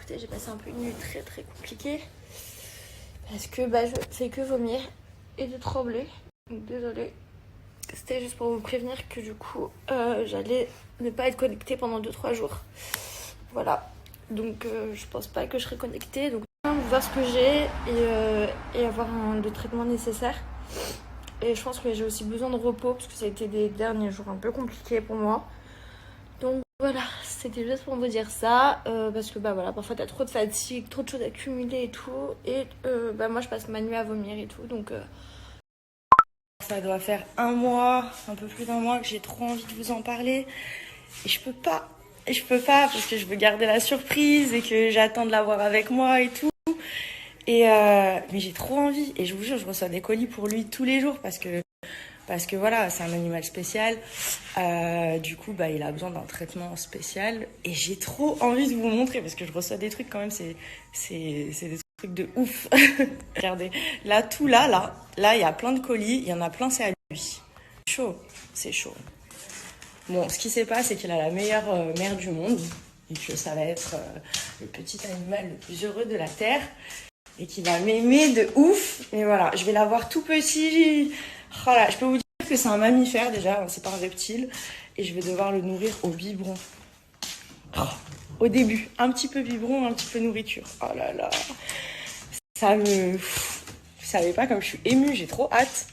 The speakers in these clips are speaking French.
écoutez, j'ai passé un peu une nuit très très compliquée. Parce que je fais que vomir et de trembler. Donc désolée. C'était juste pour vous prévenir que du coup, j'allais ne pas être connectée pendant 2-3 jours. Voilà. Donc je pense pas que je serai connectée. Donc voir ce que j'ai et avoir le traitement nécessaire. Et je pense que j'ai aussi besoin de repos parce que ça a été des derniers jours un peu compliqués pour moi. Donc voilà, c'était juste pour vous dire ça. Parce que voilà, parfois t'as trop de fatigue, trop de choses accumulées et tout. Et moi je passe ma nuit à vomir et tout. Donc ça doit faire un mois, un peu plus d'un mois que j'ai trop envie de vous en parler. Et je peux pas parce que je veux garder la surprise et que j'attends de l'avoir avec moi et tout. Mais j'ai trop envie. Et je vous jure, je reçois des colis pour lui tous les jours parce que voilà, c'est un animal spécial. Du coup, il a besoin d'un traitement spécial. Et j'ai trop envie de vous montrer parce que je reçois des trucs quand même, c'est des trucs de ouf. Regardez, là, il y a plein de colis. Il y en a plein, c'est à lui. C'est chaud. Bon, ce qui s'est passé, c'est qu'il a la meilleure mère du monde. Et que ça va être le petit animal le plus heureux de la Terre. Et qui va m'aimer de ouf. Mais voilà, je vais l'avoir tout petit. Voilà, je peux vous dire que c'est un mammifère déjà, c'est pas un reptile. Et je vais devoir le nourrir au biberon. Au début, un petit peu biberon, un petit peu nourriture. Oh là là. Vous savez pas comme je suis émue, j'ai trop hâte.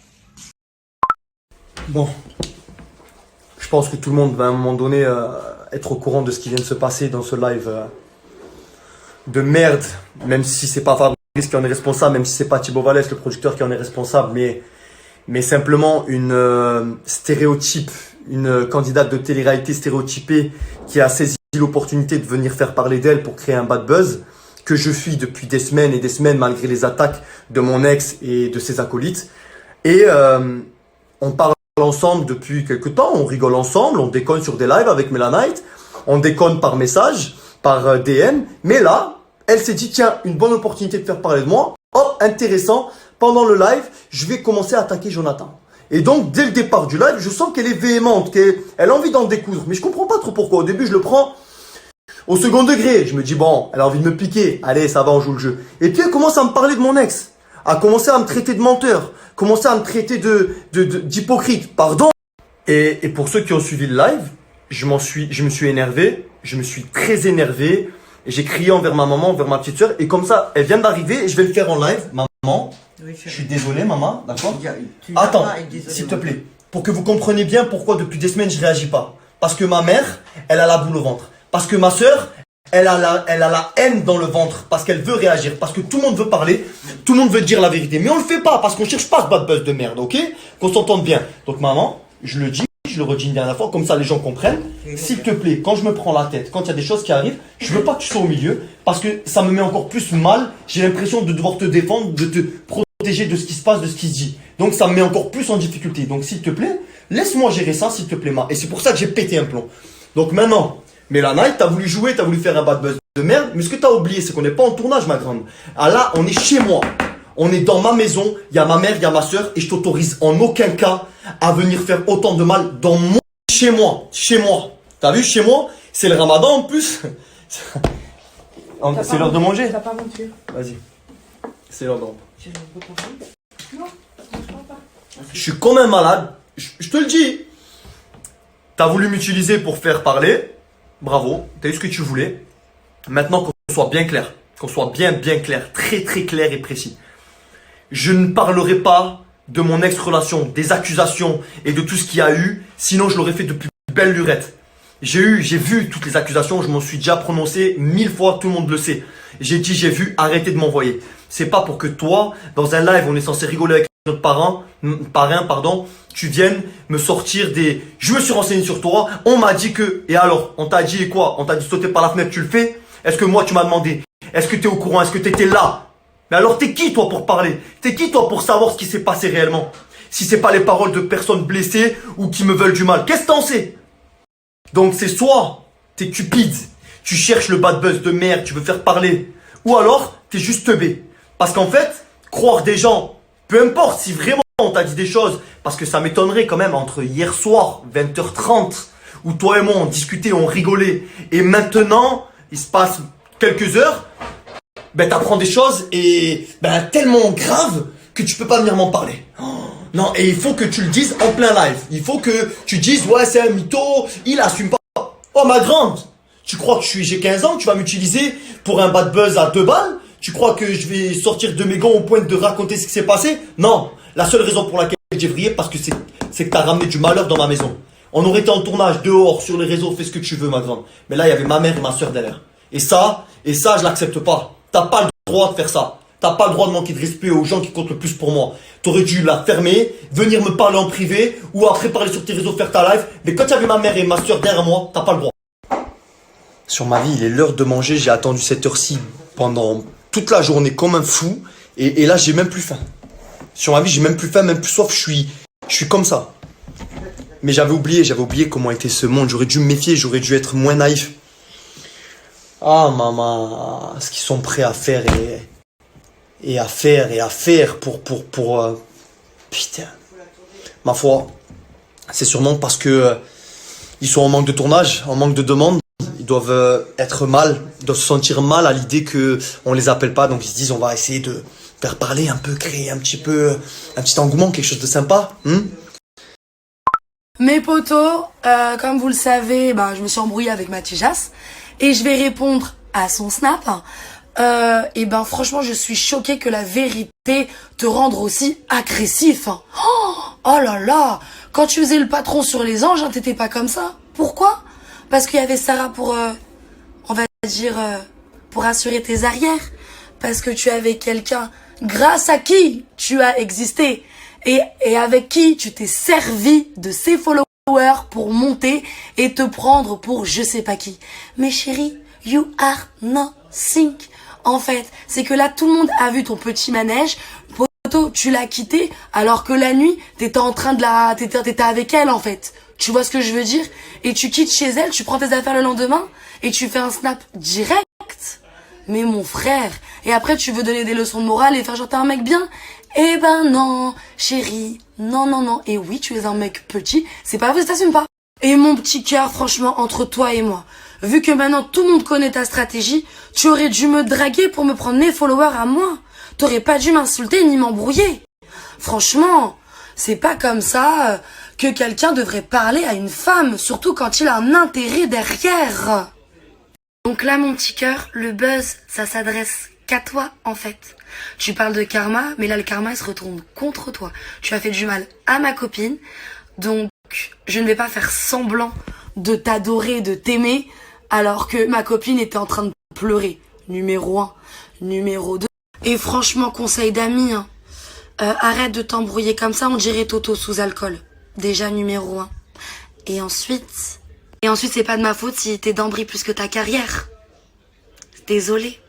Bon. Je pense que tout le monde va à un moment donné être au courant de ce qui vient de se passer dans ce live de merde. Même si c'est pas Fabrice qui en est responsable, même si c'est pas Thibaut Vallès, le producteur, qui en est responsable, mais simplement une stéréotype, une candidate de télé-réalité stéréotypée qui a saisi l'opportunité de venir faire parler d'elle pour créer un bad buzz que je fuis depuis des semaines et des semaines malgré les attaques de mon ex et de ses acolytes. Et on parle ensemble depuis quelques temps, on rigole ensemble, on déconne sur des lives avec Melanite, on déconne par message, par DM, mais là, elle s'est dit, tiens, une bonne opportunité de faire parler de moi. Oh, intéressant. Pendant le live, je vais commencer à attaquer Jonathan. Et donc, dès le départ du live, je sens qu'elle est véhémente, qu'elle a envie d'en découdre. Mais je comprends pas trop pourquoi. Au début, je le prends au second degré. Je me dis, bon, elle a envie de me piquer. Allez, ça va, on joue le jeu. Et puis, elle commence à me parler de mon ex. A commencé à me traiter de menteur. Commencer à me traiter d'hypocrite. Pardon. Et pour ceux qui ont suivi le live, je me suis énervé. Je me suis très énervé. J'ai crié envers ma maman, envers ma petite soeur. Et comme ça, elle vient d'arriver et je vais le faire en live. Maman, oui, je suis désolé, maman, d'accord? Attends, s'il te plaît. Pour que vous compreniez bien pourquoi depuis des semaines je réagis pas. Parce que ma mère, elle a la boule au ventre. Parce que ma soeur, elle a la haine dans le ventre. Parce qu'elle veut réagir. Parce que tout le monde veut parler. Tout le monde veut dire la vérité. Mais on le fait pas parce qu'on cherche pas ce bad buzz de merde, ok? Qu'on s'entende bien. Donc maman, je le dis. Je le redis une dernière fois, comme ça les gens comprennent. S'il te plaît, quand je me prends la tête, quand il y a des choses qui arrivent, je veux pas que tu sois au milieu, parce que ça me met encore plus mal. J'ai l'impression de devoir te défendre, de te protéger de ce qui se passe, de ce qui se dit. Donc ça me met encore plus en difficulté. Donc s'il te plaît, laisse-moi gérer ça, s'il te plaît, ma. Et c'est pour ça que j'ai pété un plomb. Donc maintenant, Melanite, t'as voulu jouer, t'as voulu faire un bad buzz de merde, mais ce que t'as oublié, c'est qu'on n'est pas en tournage, ma grande. Ah là, on est chez moi. On est dans ma maison, il y a ma mère, il y a ma soeur, et je t'autorise en aucun cas à venir faire autant de mal dans mon... Chez moi. T'as vu, chez moi, c'est le ramadan en plus. C'est l'heure de manger. T'as pas menti. Vas-y. C'est l'heure de manger. Je suis quand même malade. Je te le dis. T'as voulu m'utiliser pour faire parler. Bravo. T'as eu ce que tu voulais. Maintenant, qu'on soit bien clair. Qu'on soit bien clair. Très clair et précis. Je ne parlerai pas de mon ex-relation, des accusations et de tout ce qu'il y a eu. Sinon, je l'aurais fait de plus belle lurette. J'ai vu toutes les accusations. Je m'en suis déjà prononcé 1000 fois. Tout le monde le sait. J'ai dit, j'ai vu, arrêtez de m'envoyer. C'est pas pour que toi, dans un live, on est censé rigoler avec notre parrain, tu viennes me sortir des... Je me suis renseigné sur toi. On m'a dit que... Et alors, on t'a dit quoi? On t'a dit sauter par la fenêtre, tu le fais? Est-ce que moi, tu m'as demandé? Est-ce que tu es au courant? Est-ce que tu étais là? Mais alors t'es qui toi pour parler? T'es qui toi pour savoir ce qui s'est passé réellement? Si c'est pas les paroles de personnes blessées ou qui me veulent du mal, qu'est-ce que t'en sais? Donc c'est soit t'es cupide, tu cherches le bad buzz de merde, tu veux faire parler, ou alors t'es juste teubé. Parce qu'en fait, croire des gens, peu importe si vraiment on t'a dit des choses, parce que ça m'étonnerait quand même entre hier soir, 20h30, où toi et moi on discutait, on rigolait, et maintenant il se passe quelques heures, ben t'apprends des choses et ben tellement graves que tu peux pas venir m'en parler. Oh, non, et il faut que tu le dises en plein live. Il faut que tu dises ouais c'est un mytho, il assume pas. Oh ma grande, tu crois que j'ai 15 ans, tu vas m'utiliser pour un bad buzz à 2 balles? Tu crois que je vais sortir de mes gants au point de raconter ce qui s'est passé? Non, la seule raison pour laquelle j'ai vrillé parce que c'est que t'as ramené du malheur dans ma maison. On aurait été en tournage dehors, sur les réseaux, fais ce que tu veux ma grande. Mais là il y avait ma mère et ma soeur derrière. Et ça je l'accepte pas. T'as pas le droit de faire ça. T'as pas le droit de manquer de respect aux gens qui comptent le plus pour moi. T'aurais dû la fermer, venir me parler en privé, ou après parler sur tes réseaux, faire ta live. Mais quand il y avait ma mère et ma soeur derrière moi, t'as pas le droit. Sur ma vie, il est l'heure de manger. J'ai attendu cette heure-ci pendant toute la journée comme un fou. Et là, j'ai même plus faim. Sur ma vie, j'ai même plus faim, même plus soif. Je suis comme ça. Mais j'avais oublié comment était ce monde. J'aurais dû me méfier, j'aurais dû être moins naïf. Ah maman, ce qu'ils sont prêts à faire et à faire pour putain. Ma foi, c'est sûrement parce que ils sont en manque de tournage, en manque de demandes. Ils doivent être mal, ils doivent se sentir mal à l'idée que on les appelle pas. Donc ils se disent on va essayer de faire parler un peu, créer un petit engouement, quelque chose de sympa. Mes potos, comme vous le savez, je me suis embrouillée avec Mathias et je vais répondre à son snap. Franchement, je suis choquée que la vérité te rende aussi agressif. Oh là là, quand tu faisais le patron sur les anges, t'étais pas comme ça. Pourquoi? Parce qu'il y avait Sarah pour, pour assurer tes arrières. Parce que tu avais quelqu'un grâce à qui tu as existé. Et avec qui tu t'es servi de ses followers pour monter et te prendre pour je sais pas qui. Mais chérie, you are nothing. En fait, c'est que là, tout le monde a vu ton petit manège. Poto, tu l'as quitté, alors que la nuit, t'étais avec elle, en fait. Tu vois ce que je veux dire? Et tu quittes chez elle, tu prends tes affaires le lendemain, et tu fais un snap direct. Mais mon frère, et après tu veux donner des leçons de morale et faire genre t'es un mec bien? Eh ben non, chérie, non. Et oui, tu es un mec petit, c'est pas vrai, t'assumes pas. Et mon petit cœur, franchement, entre toi et moi, vu que maintenant tout le monde connaît ta stratégie, tu aurais dû me draguer pour me prendre mes followers à moi. T'aurais pas dû m'insulter ni m'embrouiller. Franchement, c'est pas comme ça que quelqu'un devrait parler à une femme, surtout quand il a un intérêt derrière. Donc là, mon petit cœur, le buzz, ça s'adresse qu'à toi, en fait. Tu parles de karma, mais là, le karma, il se retourne contre toi. Tu as fait du mal à ma copine, donc je ne vais pas faire semblant de t'adorer, de t'aimer, alors que ma copine était en train de pleurer. Numéro 1. Numéro 2. Et franchement, conseil d'amis, arrête de t'embrouiller comme ça, on dirait Toto sous alcool. Déjà, numéro 1. Et ensuite, c'est pas de ma faute si t'es d'embris plus que ta carrière. Désolée.